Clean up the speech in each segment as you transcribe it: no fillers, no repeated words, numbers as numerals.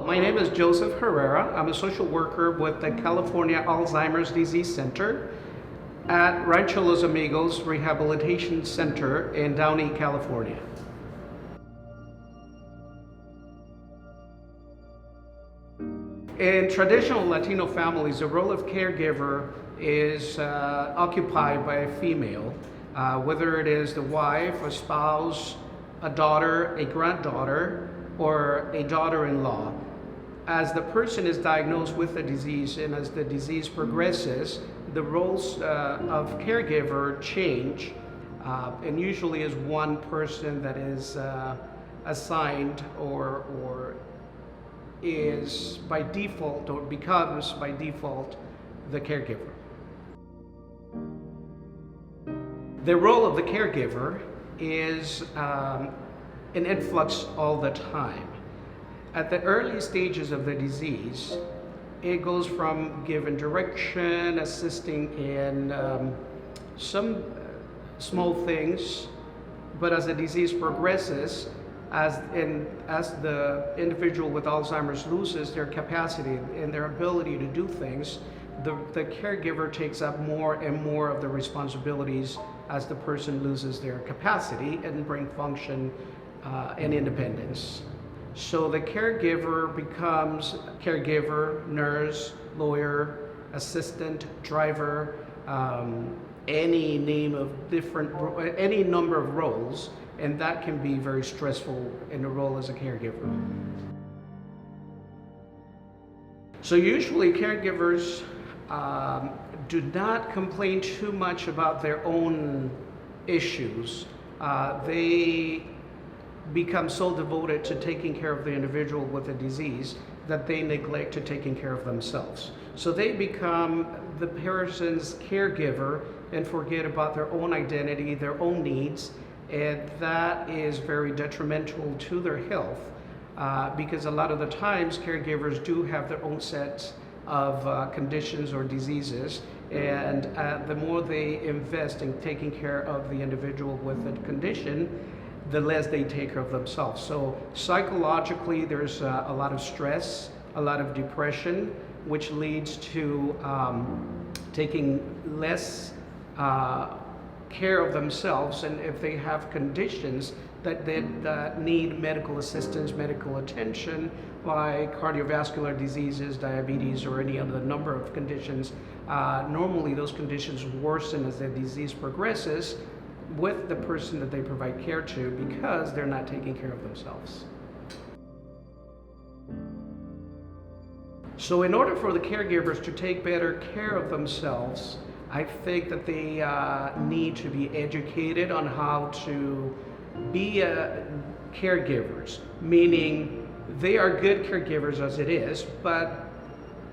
Hello, my name is Joseph Herrera. I'm a social worker with the California Alzheimer's Disease Center at Rancho Los Amigos Rehabilitation Center in Downey, California. In traditional Latino families, the role of caregiver is occupied by a female, whether it is the wife, a spouse, a daughter, a granddaughter, or a daughter-in-law. As the person is diagnosed with the disease and as the disease progresses, the roles of caregiver change, and usually is one person that is assigned or is by default or becomes by default the caregiver. The role of the caregiver is an influx all the time. At the early stages of the disease, it goes from giving direction, assisting in some small things, but as the disease progresses, as the individual with Alzheimer's loses their capacity and their ability to do things, the caregiver takes up more and more of the responsibilities as the person loses their capacity and brain function and independence. So the caregiver becomes caregiver, nurse, lawyer, assistant, driver, any number of roles, and that can be very stressful in the role as a caregiver. So usually caregivers do not complain too much about their own issues. They become so devoted to taking care of the individual with a disease that they neglect to taking care of themselves. So they become the person's caregiver and forget about their own identity, their own needs, and that is very detrimental to their health because a lot of the times caregivers do have their own set of conditions or diseases, and the more they invest in taking care of the individual with the condition, the less they take care of themselves. So psychologically, there's a lot of stress, a lot of depression, which leads to taking less care of themselves, and if they have conditions that need medical assistance, medical attention, like cardiovascular diseases, diabetes, or any other number of conditions, normally those conditions worsen as the disease progresses with the person that they provide care to because they're not taking care of themselves. So in order for the caregivers to take better care of themselves, I think that they need to be educated on how to be caregivers, meaning they are good caregivers as it is, but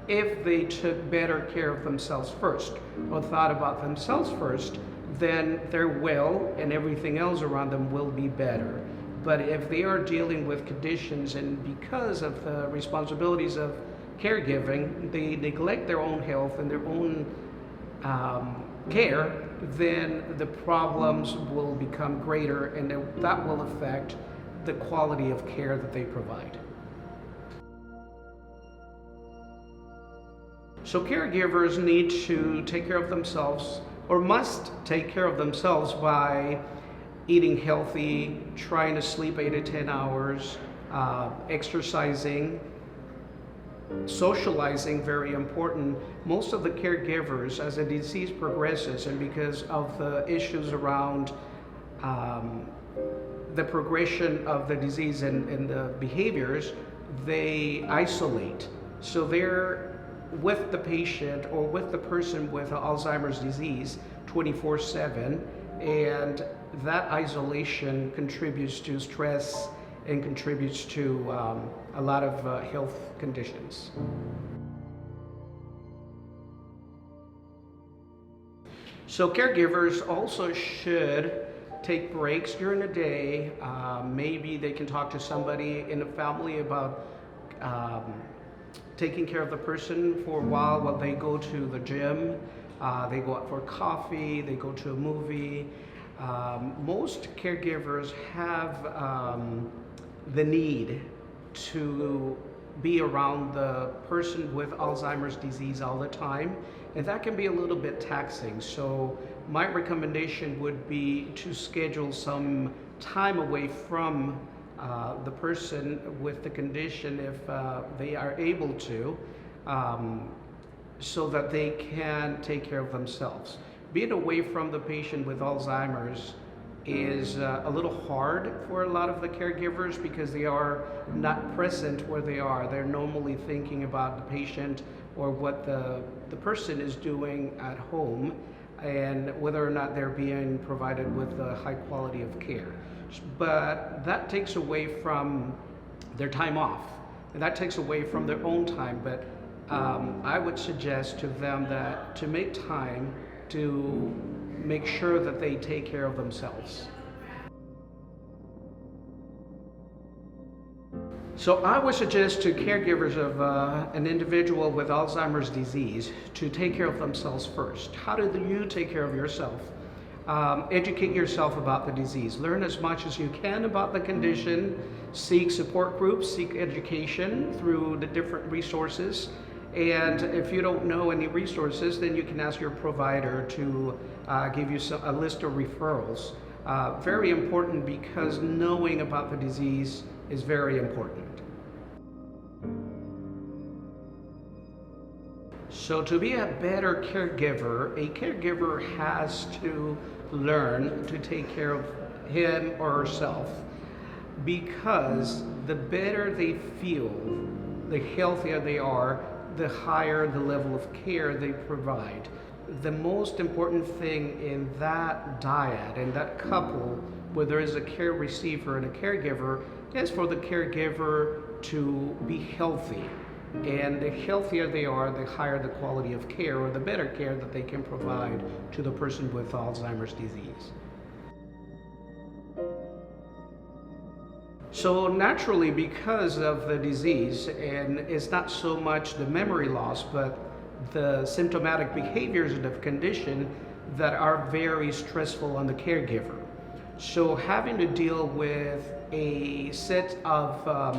if they took better care of themselves first or thought about themselves first, then their will and everything else around them will be better. But if they are dealing with conditions and because of the responsibilities of caregiving, they neglect their own health and their own care, then the problems will become greater and that will affect the quality of care that they provide. So caregivers need to take care of themselves or must take care of themselves by eating healthy, trying to sleep 8 to 10 hours, exercising, socializing, very important. Most of the caregivers, as the disease progresses and because of the issues around the progression of the disease and the behaviors, they isolate. So they're with the patient or with the person with Alzheimer's disease 24/7, and that isolation contributes to stress and contributes to a lot of health conditions. So caregivers also should take breaks during the day. Maybe they can talk to somebody in the family about taking care of the person for a while they go to the gym, they go out for coffee, they go to a movie. Most caregivers have the need to be around the person with Alzheimer's disease all the time, and that can be a little bit taxing. So my recommendation would be to schedule some time away from the person with the condition if they are able to, so that they can take care of themselves. Being away from the patient with Alzheimer's is a little hard for a lot of the caregivers because they are not present where they are. They're normally thinking about the patient or what the person is doing at home and whether or not they're being provided with a high quality of care. But that takes away from their time off, and that takes away from their own time. But I would suggest to them that to make time to make sure that they take care of themselves. So I would suggest to caregivers of an individual with Alzheimer's disease to take care of themselves first. How do you take care of yourself? Educate yourself about the disease. Learn as much as you can about the condition. Seek support groups, seek education through the different resources. And if you don't know any resources, then you can ask your provider to give you a list of referrals. Very important, because knowing about the disease is very important. So to be a better caregiver, a caregiver has to learn to take care of him or herself, because the better they feel, the healthier they are, the higher the level of care they provide. The most important thing in that dyad, in that couple, where there is a care receiver and a caregiver, is for the caregiver to be healthy. And the healthier they are, the higher the quality of care, or the better care that they can provide to the person with Alzheimer's disease. So naturally, because of the disease, and it's not so much the memory loss, but the symptomatic behaviors of the condition that are very stressful on the caregiver. So having to deal with a set of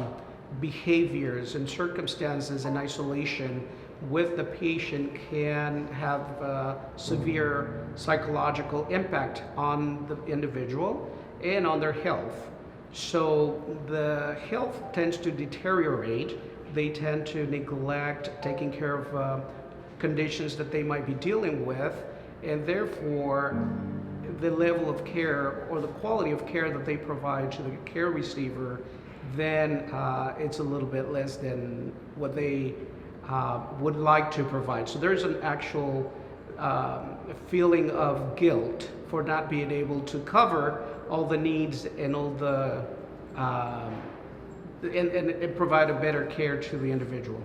behaviors and circumstances in isolation with the patient can have severe psychological impact on the individual and on their health. So the health tends to deteriorate. They tend to neglect taking care of conditions that they might be dealing with, and therefore the level of care or the quality of care that they provide to the care receiver, then it's a little bit less than what they would like to provide. So there's an actual feeling of guilt for not being able to cover all the needs and all the and provide a better care to the individual.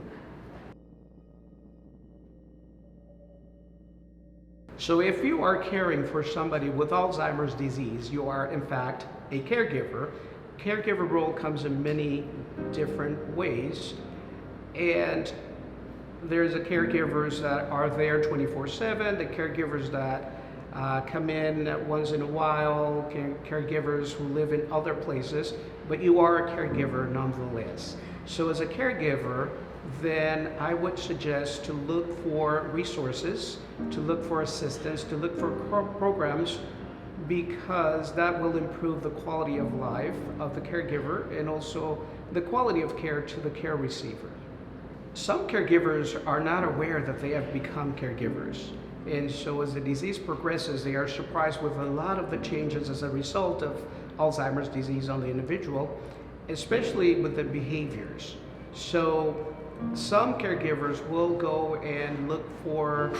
So if you are caring for somebody with Alzheimer's disease, you are in fact a caregiver. Caregiver role comes in many different ways, and there's the caregivers that are there 24/7, the caregivers that come in once in a while, caregivers who live in other places, but you are a caregiver nonetheless. So as a caregiver, then I would suggest to look for resources, to look for assistance, to look for programs, because that will improve the quality of life of the caregiver and also the quality of care to the care receiver. Some caregivers are not aware that they have become caregivers. And so as the disease progresses, they are surprised with a lot of the changes as a result of Alzheimer's disease on the individual, especially with the behaviors. So some caregivers will go and look for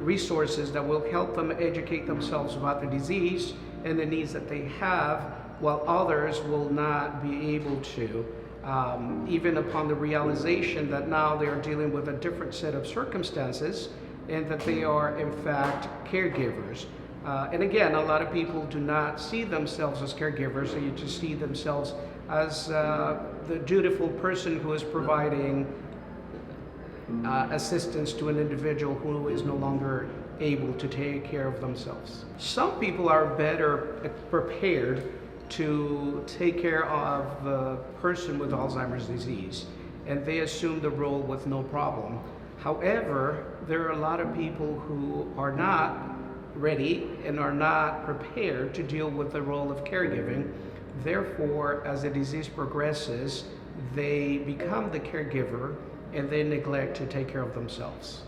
resources that will help them educate themselves about the disease and the needs that they have, while others will not be able to, even upon the realization that now they are dealing with a different set of circumstances and that they are in fact caregivers. And again, a lot of people do not see themselves as caregivers. They just see themselves as the dutiful person who is providing assistance to an individual who is no longer able to take care of themselves. Some people are better prepared to take care of the person with Alzheimer's disease, and they assume the role with no problem. However, there are a lot of people who are not ready and are not prepared to deal with the role of caregiving. Therefore, as the disease progresses, they become the caregiver and they neglect to take care of themselves.